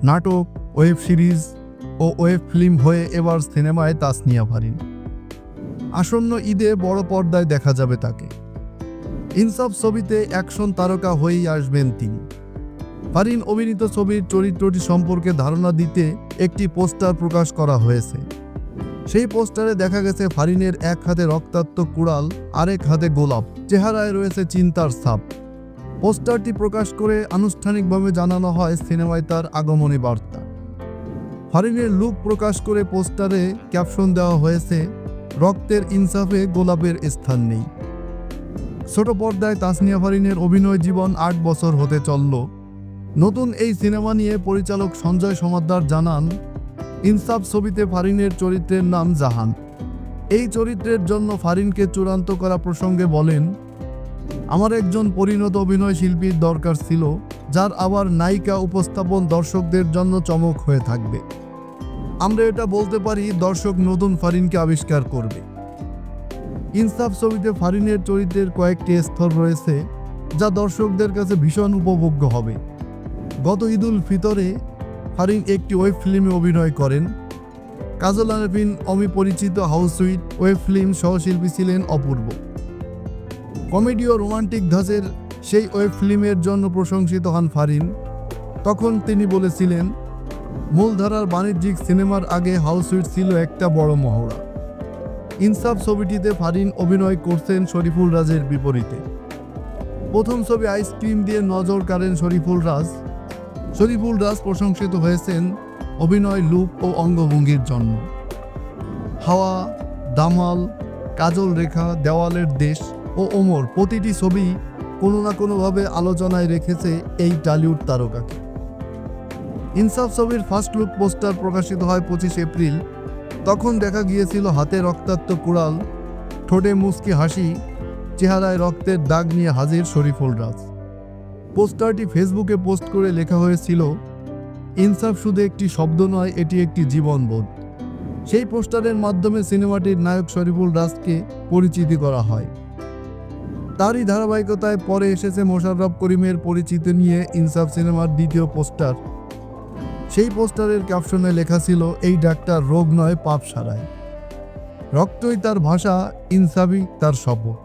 নাটক, web series ও web film হয়ে এবার সিনেমায় তাসনিয়া ফারিন। আসন্ন ঈদে বড় পর্দায় দেখা যাবে তাকে। ইনসাফ ছবিতে অ্যাকশন তারকা হয়েই আসবেন তিনি। ফারিন অভিনীত ছবির চরিত্রটি সম্পর্কে ধারণা দিতে একটি পোস্টার প্রকাশ করা হয়েছে। সেই পোস্টারে দেখা গেছে ফারিনের এক হাতে রক্তাক্ত কুড়াল, আরেক হাতে গোলাপ, চেহারায় রয়েছে চিন্তার ছাপ। পোস্টারটি প্রকাশ করে আনুষ্ঠানিকভাবে জানানো হয় সিনেমায় তার আগমনী বার্তা। ফারিনের লুক প্রকাশ করে পোস্টারে ক্যাপশন দেওয়া হয়েছে, রক্তের ইনসাফে গোলাপের স্থান নেই। ছোট পর্দায় তাসনিয়া ফারিনের অভিনয় জীবন 8 বছর হতে চলল। নতুন এই সিনেমা নিয়ে পরিচালক সঞ্জয় সমাদ্দার জানান, ইনসাফ ছবিতে ফারিনের চরিত্রের নাম জাহান। এই চরিত্রের জন্য ফারিনকে চূড়ান্ত করা প্রসঙ্গে বলেন, আমার একজন পরিণত অভিনয় শিল্পীর দরকার ছিল, যার আবার নায়িকা উপস্থাপন দর্শকদের জন্য চমক হয়ে থাকবে। আমরা এটা বলতে পারি, দর্শক নতুন ফারিনকে আবিষ্কার করবে। ইনসাফ ছবিতে ফারিনের চরিত্রের কয়েকটি স্তর রয়েছে, যা দর্শকদের কাছে ভীষণ উপভোগ্য হবে। গত ঈদুল ফিতরে ফারিন একটি ওয়েব ফিল্মে অভিনয় করেন। কাজল আরফিন অমি পরিচিত হাউসউইট ওয়েব ফিল্ম সহশিল্পী ছিলেন অপূর্ব। কমেডি ও রোমান্টিক ধাঁচের সেই ওয়েব ফিল্মের জন্য প্রশংসিত হন ফারিন। তখন তিনি বলেছিলেন, মূলধারার বাণিজ্যিক সিনেমার আগে হাউসউইট ছিল একটা বড় মহড়া। ইনসাফ ছবিটিতে ফারিন অভিনয় করছেন শরীফুল রাজের বিপরীতে। প্রথম ছবি আইসক্রিম দিয়ে নজর কাড়েন শরীফুল রাজ। শরীফুল রাজ প্রশংসিত হয়েছেন অভিনয়, লুক ও অঙ্গভঙ্গির জন্য। হাওয়া, দামাল, কাজল রেখা, দেওয়ালের দেশ ও ওমর প্রতিটি ছবি কোনো না কোনোভাবে আলোচনায় রেখেছে এই টলিউড তারকাকে। ইনসাফ ছবির ফার্স্ট লুক পোস্টার প্রকাশিত হয় 25 এপ্রিল। তখন দেখা গিয়েছিল হাতে রক্তাক্ত কুড়াল, ঠোঁটে মুচকি হাসি, চেহারায় রক্তের দাগ নিয়ে হাজির শরীফুল রাজ। পোস্টারটি ফেসবুকে পোস্ট করে লেখা হয়েছিল, ইনসাফ শুধু একটি শব্দ নয়, এটি একটি জীবনবোধ। সেই পোস্টারের মাধ্যমে সিনেমাটির নায়ক শরীফুল রাজকে পরিচিতি করা হয়। তারই ধারাবাহিকতায় পরে এসেছে মোশাররফ করিমের পরিচিতি নিয়ে ইনসাফ সিনেমার দ্বিতীয় পোস্টার। সেই পোস্টারের ক্যাপশনে লেখা ছিল, এই ডাক্তার রোগ নয় পাপ সারায়, রক্তই তার ভাষা, ইনসাফই তার শপথ।